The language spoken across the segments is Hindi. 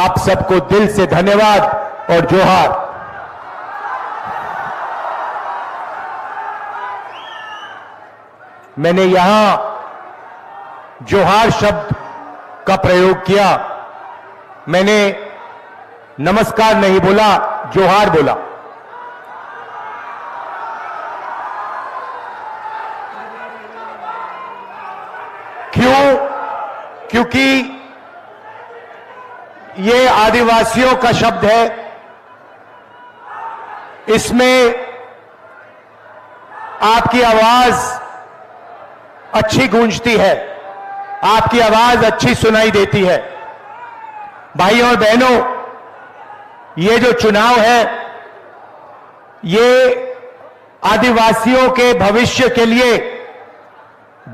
आप सबको दिल से धन्यवाद और जोहार। मैंने यहां जोहार शब्द का प्रयोग किया, मैंने नमस्कार नहीं बोला, जोहार बोला। क्यों? क्योंकि ये आदिवासियों का शब्द है, इसमें आपकी आवाज अच्छी गूंजती है, आपकी आवाज अच्छी सुनाई देती है। भाइयों और बहनों, ये जो चुनाव है, ये आदिवासियों के भविष्य के लिए,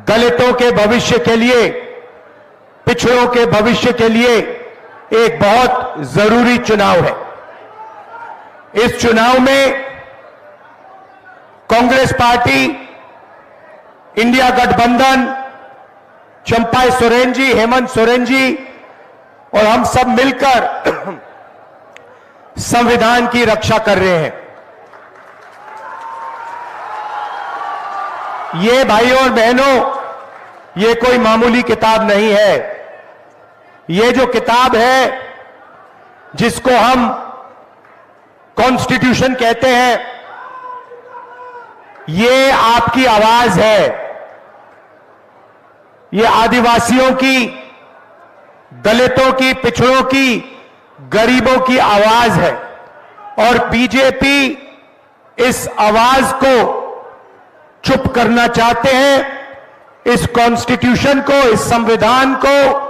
दलितों के भविष्य के लिए, पिछड़ों के भविष्य के लिए एक बहुत जरूरी चुनाव है। इस चुनाव में कांग्रेस पार्टी, इंडिया गठबंधन, चंपाई सोरेन जी, हेमंत सोरेन जी और हम सब मिलकर संविधान की रक्षा कर रहे हैं। ये भाइयों और बहनों, ये कोई मामूली किताब नहीं है। ये जो किताब है, जिसको हम कॉन्स्टिट्यूशन कहते हैं, ये आपकी आवाज है। ये आदिवासियों की, दलितों की, पिछड़ों की, गरीबों की आवाज है और बीजेपी इस आवाज को चुप करना चाहते हैं। इस कॉन्स्टिट्यूशन को, इस संविधान को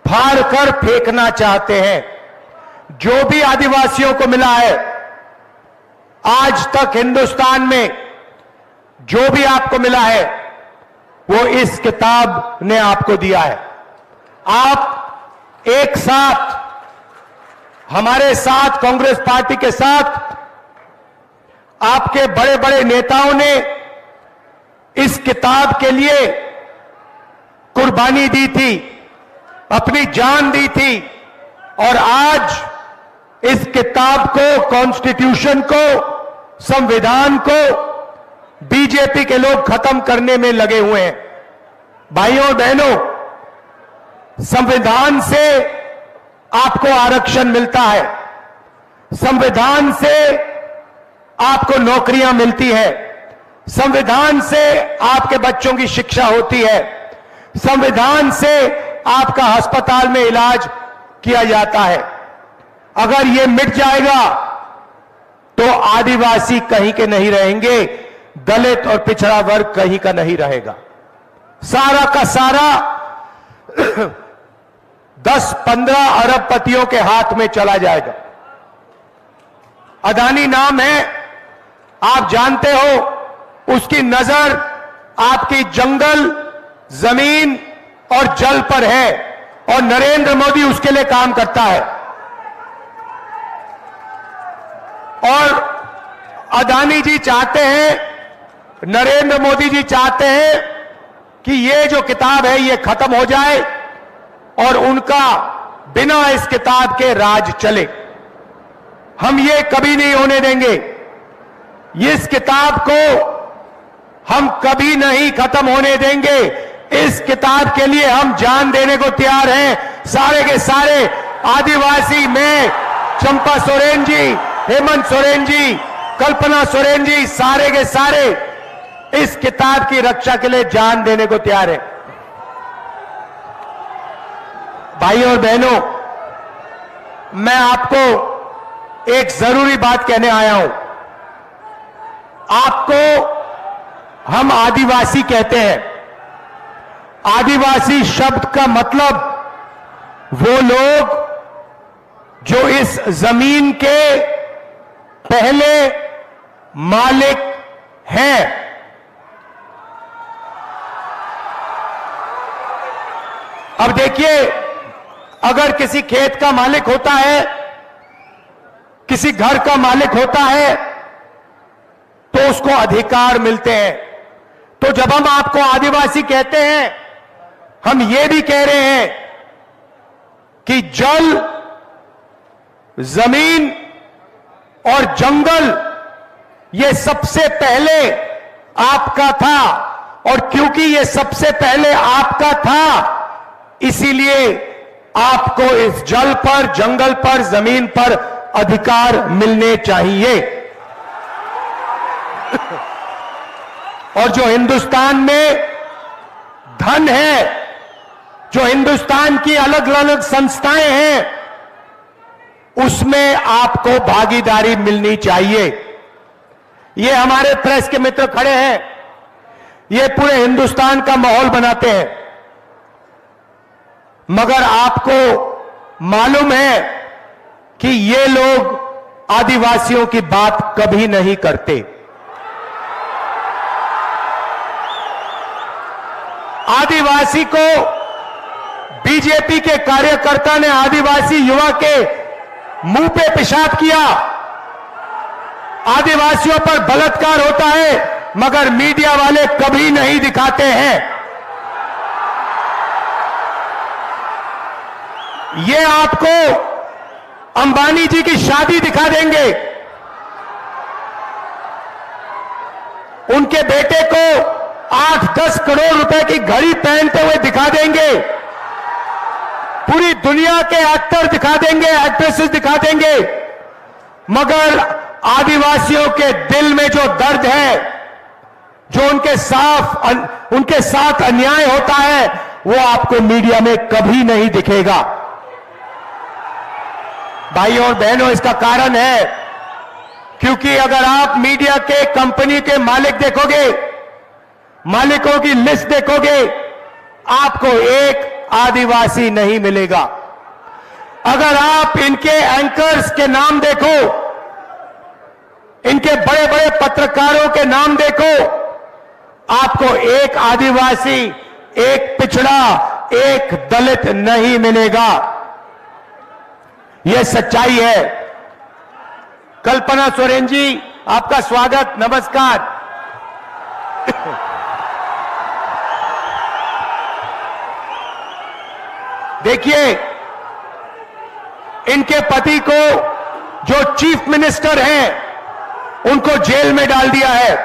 फाड़ कर फेंकना चाहते हैं। जो भी आदिवासियों को मिला है, आज तक हिंदुस्तान में जो भी आपको मिला है, वो इस किताब ने आपको दिया है। आप एक साथ, हमारे साथ, कांग्रेस पार्टी के साथ, आपके बड़े बड़े नेताओं ने इस किताब के लिए कुर्बानी दी थी, अपनी जान दी थी और आज इस किताब को, कॉन्स्टिट्यूशन को, संविधान को बीजेपी के लोग खत्म करने में लगे हुए हैं। भाइयों और बहनों, संविधान से आपको आरक्षण मिलता है, संविधान से आपको नौकरियां मिलती है, संविधान से आपके बच्चों की शिक्षा होती है, संविधान से आपका अस्पताल में इलाज किया जाता है। अगर ये मिट जाएगा तो आदिवासी कहीं के नहीं रहेंगे, दलित और पिछड़ा वर्ग कहीं का नहीं रहेगा। सारा का सारा 10-15 अरबपतियों के हाथ में चला जाएगा। अदानी नाम है, आप जानते हो, उसकी नजर आपकी जंगल, जमीन और जल पर है और नरेंद्र मोदी उसके लिए काम करता है। और अदानी जी चाहते हैं, नरेंद्र मोदी जी चाहते हैं कि ये जो किताब है ये खत्म हो जाए और उनका बिना इस किताब के राज चले। हम ये कभी नहीं होने देंगे। इस किताब को हम कभी नहीं खत्म होने देंगे। इस किताब के लिए हम जान देने को तैयार हैं। सारे के सारे आदिवासी में चंपा सोरेन जी, हेमंत सोरेन जी, कल्पना सोरेन जी, सारे के सारे इस किताब की रक्षा के लिए जान देने को तैयार है। भाइयों और बहनों, मैं आपको एक जरूरी बात कहने आया हूं। आपको हम आदिवासी कहते हैं। आदिवासी शब्द का मतलब वो लोग जो इस जमीन के पहले मालिक हैं। अब देखिए, अगर किसी खेत का मालिक होता है, किसी घर का मालिक होता है, तो उसको अधिकार मिलते हैं। तो जब हम आपको आदिवासी कहते हैं, हम ये भी कह रहे हैं कि जल जमीन और जंगल ये सबसे पहले आपका था, और क्योंकि ये सबसे पहले आपका था इसीलिए आपको इस जल पर, जंगल पर, जमीन पर अधिकार मिलने चाहिए। और जो हिंदुस्तान में धन है, जो हिंदुस्तान की अलग अलग संस्थाएं हैं, उसमें आपको भागीदारी मिलनी चाहिए। ये हमारे प्रेस के मित्र खड़े हैं, ये पूरे हिंदुस्तान का माहौल बनाते हैं, मगर आपको मालूम है कि ये लोग आदिवासियों की बात कभी नहीं करते। आदिवासी को बीजेपी के कार्यकर्ता ने आदिवासी युवा के मुंह पे पेशाब किया। आदिवासियों पर बलात्कार होता है मगर मीडिया वाले कभी नहीं दिखाते हैं। ये आपको अंबानी जी की शादी दिखा देंगे, उनके बेटे को 8-10 करोड़ रुपए की घड़ी पहनते हुए दिखा देंगे, पूरी दुनिया के एक्टर दिखा देंगे, एक्ट्रेसेस दिखा देंगे, मगर आदिवासियों के दिल में जो दर्द है, जो उनके साथ अन्याय होता है, वो आपको मीडिया में कभी नहीं दिखेगा। भाइयों और बहनों, इसका कारण है क्योंकि अगर आप मीडिया के कंपनी के मालिक देखोगे, मालिकों की लिस्ट देखोगे, आपको एक आदिवासी नहीं मिलेगा। अगर आप इनके एंकर्स के नाम देखो, इनके बड़े बड़े पत्रकारों के नाम देखो, आपको एक आदिवासी, एक पिछड़ा, एक दलित नहीं मिलेगा। यह सच्चाई है। कल्पना सोरेन जी, आपका स्वागत, नमस्कार। देखिए, इनके पति को जो चीफ मिनिस्टर हैं उनको जेल में डाल दिया है।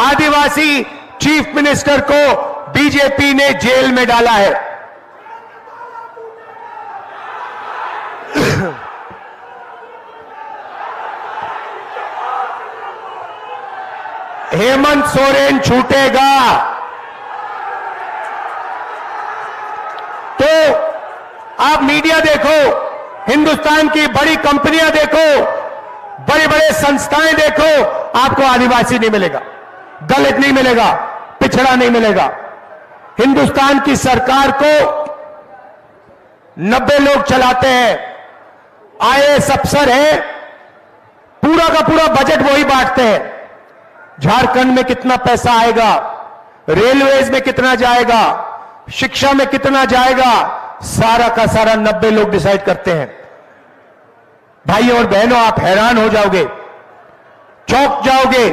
आदिवासी चीफ मिनिस्टर को बीजेपी ने जेल में डाला है। हेमंत सोरेन छूटेगा तो आप मीडिया देखो, हिंदुस्तान की बड़ी कंपनियां देखो, बड़े बड़े संस्थाएं देखो, आपको आदिवासी नहीं मिलेगा, दलित नहीं मिलेगा, पिछड़ा नहीं मिलेगा। हिंदुस्तान की सरकार को 90 लोग चलाते हैं, आईएएस अफसर है, पूरा का पूरा बजट वही बांटते हैं। झारखंड में कितना पैसा आएगा, रेलवेज में कितना जाएगा, शिक्षा में कितना जाएगा, सारा का सारा 90 लोग डिसाइड करते हैं। भाइयों और बहनों, आप हैरान हो जाओगे, चौंक जाओगे।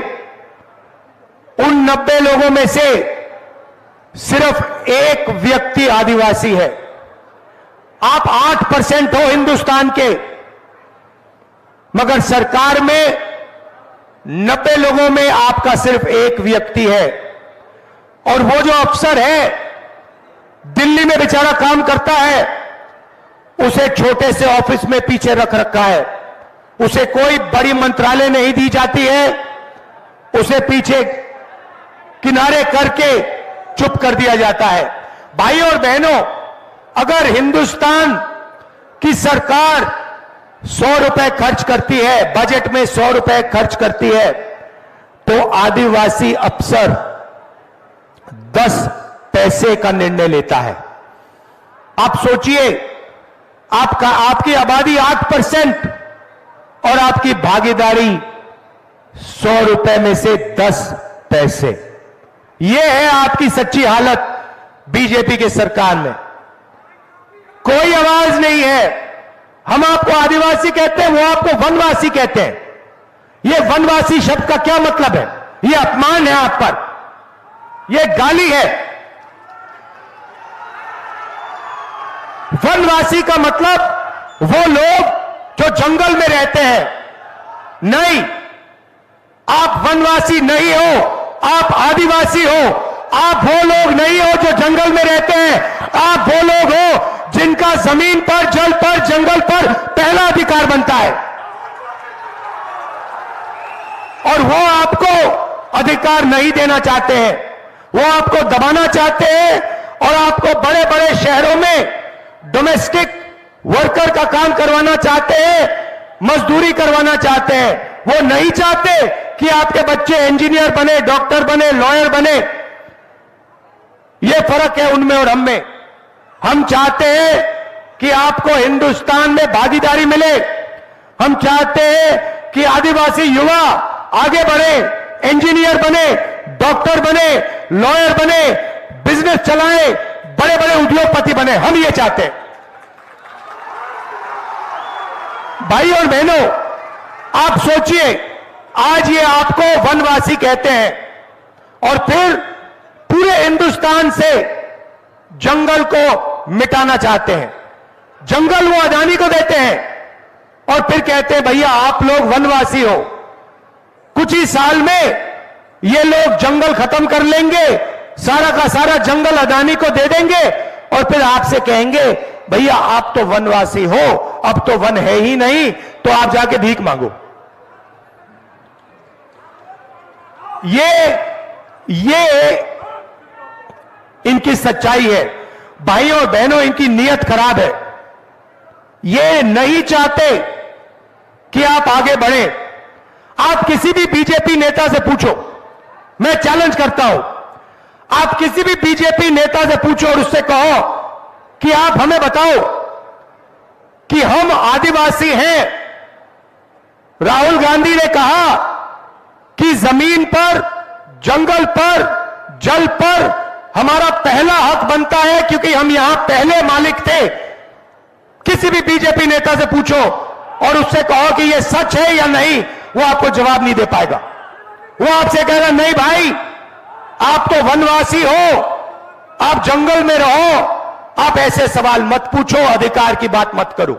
उन 90 लोगों में से सिर्फ एक व्यक्ति आदिवासी है। आप 8% हो हिंदुस्तान के, मगर सरकार में 90 लोगों में आपका सिर्फ एक व्यक्ति है। और वो जो अफसर है, दिल्ली में बेचारा काम करता है, उसे छोटे से ऑफिस में पीछे रख रखा है, उसे कोई बड़ी मंत्रालय नहीं दी जाती है, उसे पीछे किनारे करके चुप कर दिया जाता है। भाइयों और बहनों, अगर हिंदुस्तान की सरकार 100 रुपए खर्च करती है, बजट में 100 रुपए खर्च करती है, तो आदिवासी अफसर 10 पैसे का निर्णय लेता है। आप सोचिए, आपकी आबादी 8% और आपकी भागीदारी 100 रुपए में से 10 पैसे। यह है आपकी सच्ची हालत बीजेपी की सरकार में। कोई आवाज नहीं है। हम आपको आदिवासी कहते हैं, वो आपको वनवासी कहते हैं। यह वनवासी शब्द का क्या मतलब है? यह अपमान है आप पर, यह गाली है। वनवासी का मतलब वो लोग जो जंगल में रहते हैं। नहीं, आप वनवासी नहीं हो, आप आदिवासी हो। आप वो लोग नहीं हो जो जंगल में रहते हैं, आप वो लोग हो जिनका जमीन पर, जल पर, जंगल पर पहला अधिकार बनता है। और वो आपको अधिकार नहीं देना चाहते हैं, वो आपको दबाना चाहते हैं और आपको बड़े बड़े शहरों में डोमेस्टिक वर्कर का काम करवाना चाहते हैं, मजदूरी करवाना चाहते हैं। वो नहीं चाहते कि आपके बच्चे इंजीनियर बने, डॉक्टर बने, लॉयर बने। ये फर्क है उनमें और हम में। हम चाहते हैं कि आपको हिंदुस्तान में भागीदारी मिले। हम चाहते हैं कि आदिवासी युवा आगे बढ़े, इंजीनियर बने, डॉक्टर बने, लॉयर बने, बिजनेस चलाएं, बड़े बड़े उद्योगपति बने। हम ये चाहते हैं। भाई और बहनों, आप सोचिए, आज ये आपको वनवासी कहते हैं और फिर पूरे हिंदुस्तान से जंगल को मिटाना चाहते हैं। जंगल वो अदानी को देते हैं और फिर कहते हैं भैया आप लोग वनवासी हो। कुछ ही साल में ये लोग जंगल खत्म कर लेंगे, सारा का सारा जंगल अदानी को दे देंगे और फिर आपसे कहेंगे भैया आप तो वनवासी हो, अब तो वन है ही नहीं, तो आप जाके भीख मांगो। ये इनकी सच्चाई है। भाइयों और बहनों, इनकी नीयत खराब है। ये नहीं चाहते कि आप आगे बढ़े। आप किसी भी बीजेपी नेता से पूछो, मैं चैलेंज करता हूं, आप किसी भी बीजेपी नेता से पूछो और उससे कहो कि आप हमें बताओ कि हम आदिवासी हैं। राहुल गांधी ने कहा कि जमीन पर, जंगल पर, जल पर हमारा पहला हक बनता है क्योंकि हम यहां पहले मालिक थे। किसी भी बीजेपी नेता से पूछो और उससे कहो कि यह सच है या नहीं, वो आपको जवाब नहीं दे पाएगा। वो आपसे कहेगा नहीं भाई, आप तो वनवासी हो, आप जंगल में रहो, आप ऐसे सवाल मत पूछो, अधिकार की बात मत करो।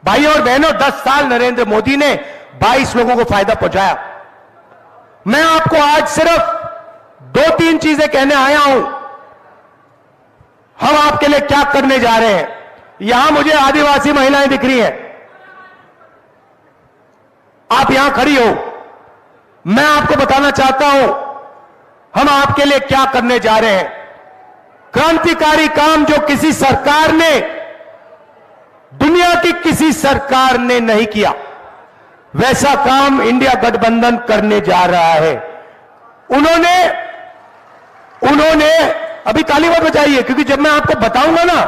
भाइयों और बहनों, 10 साल नरेंद्र मोदी ने 22 लोगों को फायदा पहुंचाया। मैं आपको आज सिर्फ 2-3 चीजें कहने आया हूं। हम आपके लिए क्या करने जा रहे हैं। यहां मुझे आदिवासी महिलाएं दिख रही हैं, आप यहां खड़ी हो। मैं आपको बताना चाहता हूं हम आपके लिए क्या करने जा रहे हैं। क्रांतिकारी काम जो किसी सरकार ने, दुनिया की किसी सरकार ने नहीं किया, वैसा काम इंडिया गठबंधन करने जा रहा है। उन्होंने अभी ताली मत बजाइए, क्योंकि जब मैं आपको बताऊंगा ना,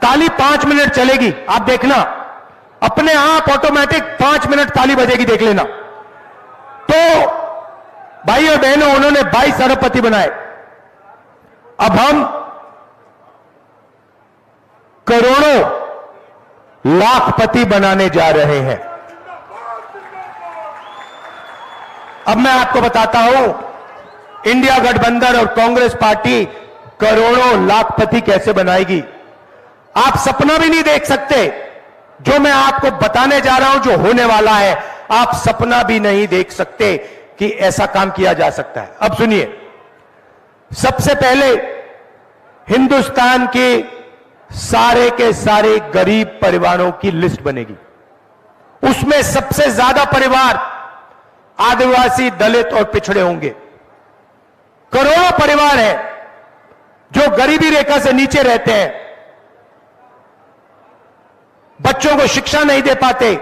ताली 5 मिनट चलेगी, आप देखना अपने आप ऑटोमेटिक 5 मिनट ताली बजेगी, देख लेना। तो भाई और बहनों, उन्होंने 22 अरबपति बनाए। अब हम करोड़ों लाखपति बनाने जा रहे हैं। अब मैं आपको बताता हूं इंडिया गठबंधन और कांग्रेस पार्टी करोड़ों लाखपति कैसे बनाएगी। आप सपना भी नहीं देख सकते। जो मैं आपको बताने जा रहा हूं, जो होने वाला है, आप सपना भी नहीं देख सकते कि ऐसा काम किया जा सकता है। अब सुनिए, सबसे पहले हिंदुस्तान के सारे गरीब परिवारों की लिस्ट बनेगी। उसमें सबसे ज्यादा परिवार आदिवासी, दलित और पिछड़े होंगे। करोड़ों परिवार हैं जो गरीबी रेखा से नीचे रहते हैं, बच्चों को शिक्षा नहीं दे पाते,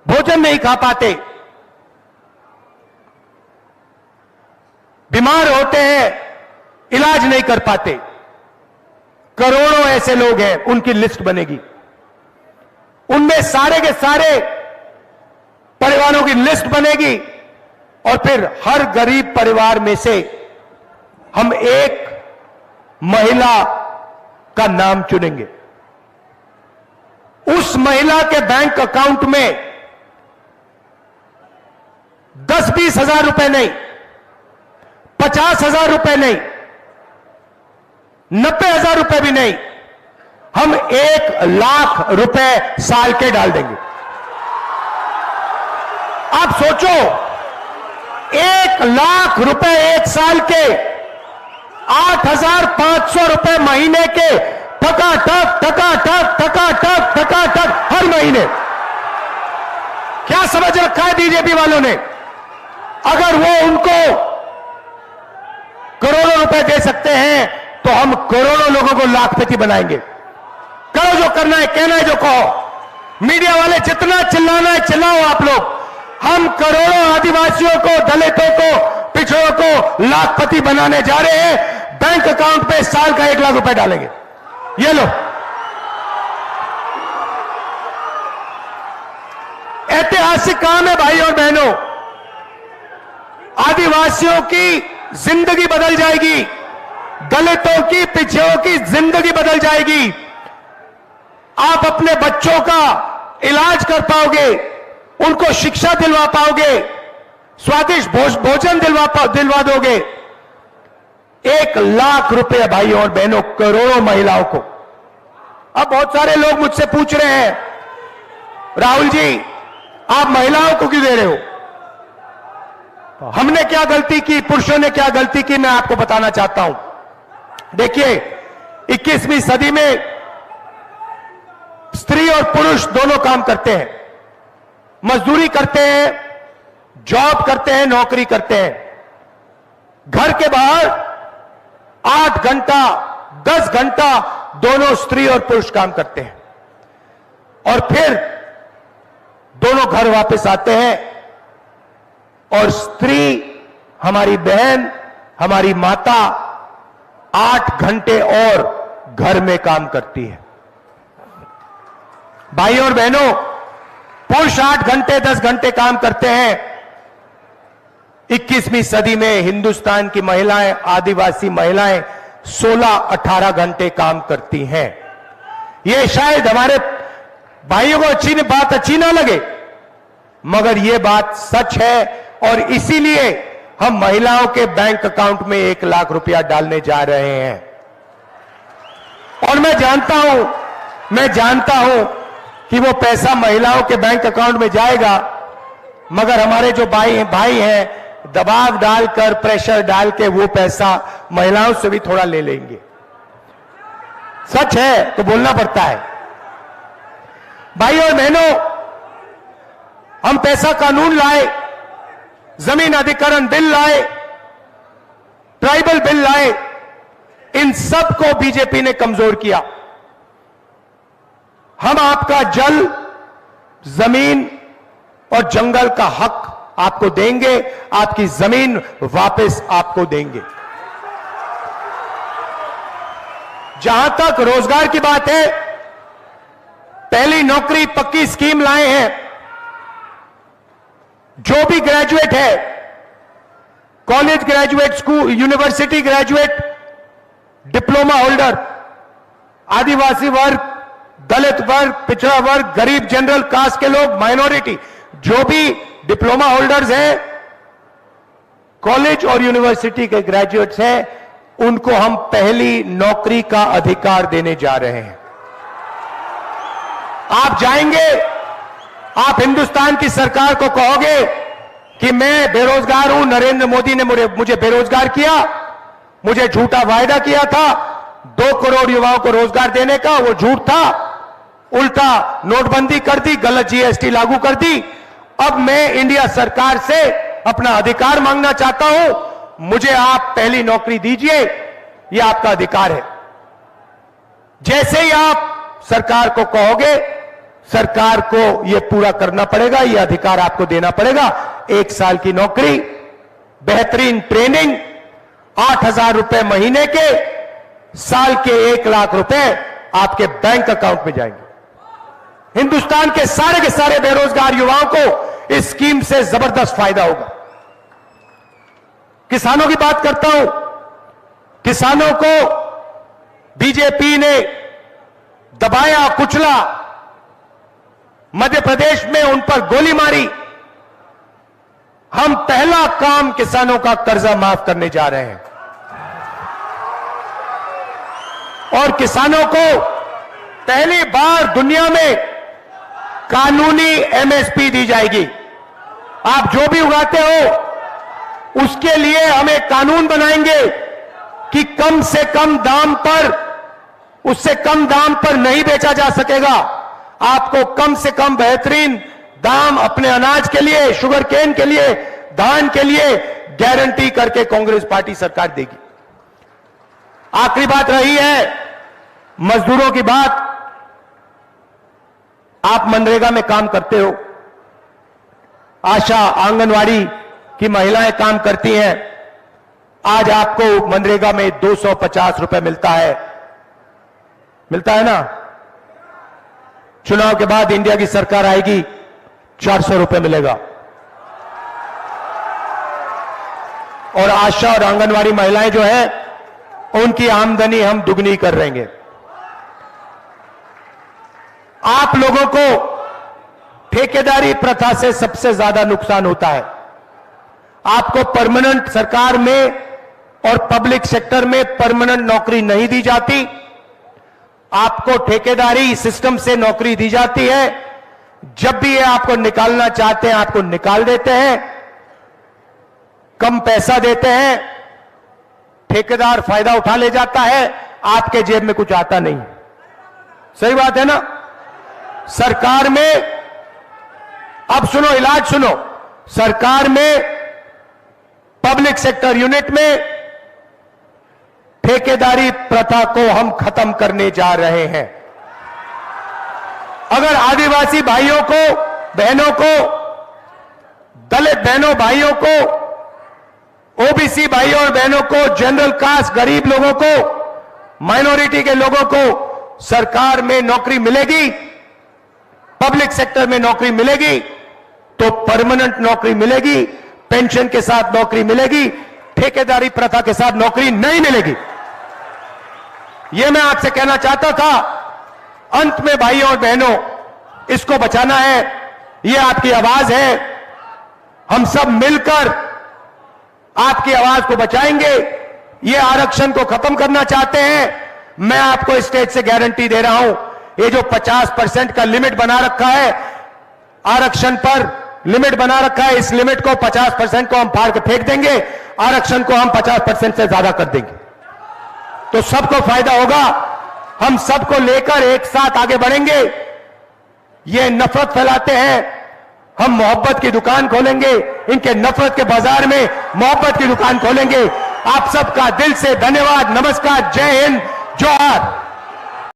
भोजन नहीं खा पाते, बीमार होते हैं, इलाज नहीं कर पाते। करोड़ों ऐसे लोग हैं, उनकी लिस्ट बनेगी। उनमें सारे के सारे परिवारों की लिस्ट बनेगी और फिर हर गरीब परिवार में से हम एक महिला का नाम चुनेंगे। उस महिला के बैंक अकाउंट में 10-20 हजार रुपए नहीं, 50 हजार रुपए नहीं, 90 हजार रुपए भी नहीं, हम 1,00,000 रुपए साल के डाल देंगे। आप सोचो, 1,00,000 रुपए एक साल के, 8,500 रुपए महीने के, ठकाठक ठकाठक ठकाठक ठकाठक हर महीने। क्या समझ रखा है बीजेपी वालों ने? अगर वो उनको करोड़ों रुपए दे सकते हैं तो हम करोड़ों लोगों को लाखपति बनाएंगे। करो जो करना है, कहना है जो कहो। मीडिया वाले जितना चिल्लाना है चिल्लाओ आप लोग। हम करोड़ों आदिवासियों को, दलितों को, पिछड़ों को लाखपति बनाने जा रहे हैं। बैंक अकाउंट पे साल का 1,00,000 रुपए डालेंगे। ये लो, ऐतिहासिक काम है भाई और बहनों। आदिवासियों की जिंदगी बदल जाएगी, दलितों की, पिछड़ों की जिंदगी बदल जाएगी। आप अपने बच्चों का इलाज कर पाओगे, उनको शिक्षा दिलवा पाओगे, स्वादिष्ट भोजन दिलवा दोगे। 1,00,000 रुपए भाइयों और बहनों, करोड़ों महिलाओं को। अब बहुत सारे लोग मुझसे पूछ रहे हैं, राहुल जी आप महिलाओं को क्यों दे रहे हो? हमने क्या गलती की, पुरुषों ने क्या गलती की, मैं आपको बताना चाहता हूं। देखिए, 21वीं सदी में स्त्री और पुरुष दोनों काम करते हैं, मजदूरी करते हैं, जॉब करते हैं, नौकरी करते हैं। घर के बाहर 8 घंटा 10 घंटा दोनों स्त्री और पुरुष काम करते हैं और फिर दोनों घर वापस आते हैं और स्त्री, हमारी बहन, हमारी माता 8 घंटे और घर में काम करती है। भाइयों और बहनों, पुरुष 8 घंटे 10 घंटे काम करते हैं। 21वीं सदी में हिंदुस्तान की महिलाएं, आदिवासी महिलाएं 16-18 घंटे काम करती हैं। यह शायद हमारे भाइयों को बात अच्छी ना लगे, मगर यह बात सच है और इसीलिए हम महिलाओं के बैंक अकाउंट में 1,00,000 रुपया डालने जा रहे हैं। और मैं जानता हूं कि वो पैसा महिलाओं के बैंक अकाउंट में जाएगा, मगर हमारे जो भाई हैं दबाव डालकर, प्रेशर डाल के वो पैसा महिलाओं से भी थोड़ा ले लेंगे। सच है तो बोलना पड़ता है। भाई और बहनों, हम पैसा कानून लाए, जमीन अधिग्रहण बिल लाए, ट्राइबल बिल लाए, इन सब को बीजेपी ने कमजोर किया। हम आपका जल, जमीन और जंगल का हक आपको देंगे, आपकी जमीन वापस आपको देंगे। जहां तक रोजगार की बात है, पहली नौकरी पक्की स्कीम लाए हैं। जो भी ग्रेजुएट है, college graduate, school, university graduate, diploma holder, adivasi वर्ग, दलित वर्ग, पिछड़ा वर्ग, गरीब, जनरल कास्ट के लोग, माइनॉरिटी, जो भी डिप्लोमा होल्डर्स हैं, कॉलेज और यूनिवर्सिटी के ग्रेजुएट्स हैं, उनको हम पहली नौकरी का अधिकार देने जा रहे हैं। आप जाएंगे, आप हिंदुस्तान की सरकार को कहोगे कि मैं बेरोजगार हूं, नरेंद्र मोदी ने मुझे बेरोजगार किया, मुझे झूठा वायदा किया था 2 करोड़ युवाओं को रोजगार देने का, वो झूठ था, उल्टा नोटबंदी कर दी, गलत जीएसटी लागू कर दी। अब मैं इंडिया सरकार से अपना अधिकार मांगना चाहता हूं, मुझे आप पहली नौकरी दीजिए, यह आपका अधिकार है। जैसे ही आप सरकार को कहोगे, सरकार को यह पूरा करना पड़ेगा, यह अधिकार आपको देना पड़ेगा। 1 साल की नौकरी, बेहतरीन ट्रेनिंग, 8,000 रुपए महीने के, साल के 1,00,000 रुपए आपके बैंक अकाउंट में जाएंगे। हिंदुस्तान के सारे बेरोजगार युवाओं को इस स्कीम से जबरदस्त फायदा होगा। किसानों की बात करता हूं। किसानों को बीजेपी ने दबाया, कुचला, मध्य प्रदेश में उन पर गोली मारी। हम पहला काम किसानों का कर्जा माफ करने जा रहे हैं और किसानों को पहली बार दुनिया में कानूनी एमएसपी दी जाएगी। आप जो भी उगाते हो उसके लिए हम एक कानून बनाएंगे कि कम से कम दाम पर, उससे कम दाम पर नहीं बेचा जा सकेगा। आपको कम से कम बेहतरीन दाम अपने अनाज के लिए, शुगर केन के लिए, धान के लिए गारंटी करके कांग्रेस पार्टी सरकार देगी। आखिरी बात रही है मजदूरों की बात। आप मनरेगा में काम करते हो, आशा आंगनवाड़ी की महिलाएं काम करती हैं। आज आपको मनरेगा में 250 रुपए मिलता है ना। चुनाव के बाद इंडिया की सरकार आएगी, 400 रुपए मिलेगा। और आशा और आंगनवाड़ी महिलाएं जो है उनकी आमदनी हम दुगनी कर देंगे। आप लोगों को ठेकेदारी प्रथा से सबसे ज्यादा नुकसान होता है। आपको परमानेंट सरकार में और पब्लिक सेक्टर में परमानेंट नौकरी नहीं दी जाती। आपको ठेकेदारी सिस्टम से नौकरी दी जाती है। जब भी ये आपको निकालना चाहते हैं आपको निकाल देते हैं, कम पैसा देते हैं, ठेकेदार फायदा उठा ले जाता है, आपके जेब में कुछ आता नहीं। सही बात है ना। सरकार में, अब सुनो, इलाज सुनो, सरकार में पब्लिक सेक्टर यूनिट में ठेकेदारी प्रथा को हम खत्म करने जा रहे हैं। अगर आदिवासी भाइयों को, बहनों को, दलित बहनों भाइयों को, ओबीसी भाइयों और बहनों को, जनरल कास्ट गरीब लोगों को, माइनॉरिटी के लोगों को सरकार में नौकरी मिलेगी, पब्लिक सेक्टर में नौकरी मिलेगी तो परमानेंट नौकरी मिलेगी, पेंशन के साथ नौकरी मिलेगी, ठेकेदारी प्रथा के साथ नौकरी नहीं मिलेगी। यह मैं आपसे कहना चाहता था। अंत में भाइयों और बहनों, इसको बचाना है, यह आपकी आवाज है। हम सब मिलकर आपकी आवाज को बचाएंगे। ये आरक्षण को खत्म करना चाहते हैं। मैं आपको स्टेज से गारंटी दे रहा हूं, ये जो 50% का लिमिट बना रखा है, आरक्षण पर लिमिट बना रखा है, इस लिमिट को 50% को हम फाड़ के फेंक देंगे, आरक्षण को हम 50% से ज्यादा कर देंगे, तो सबको फायदा होगा। हम सबको लेकर एक साथ आगे बढ़ेंगे। ये नफरत फैलाते हैं, हम मोहब्बत की दुकान खोलेंगे, इनके नफरत के बाजार में मोहब्बत की दुकान खोलेंगे। आप सबका दिल से धन्यवाद। नमस्कार, जय हिंद, जोहार।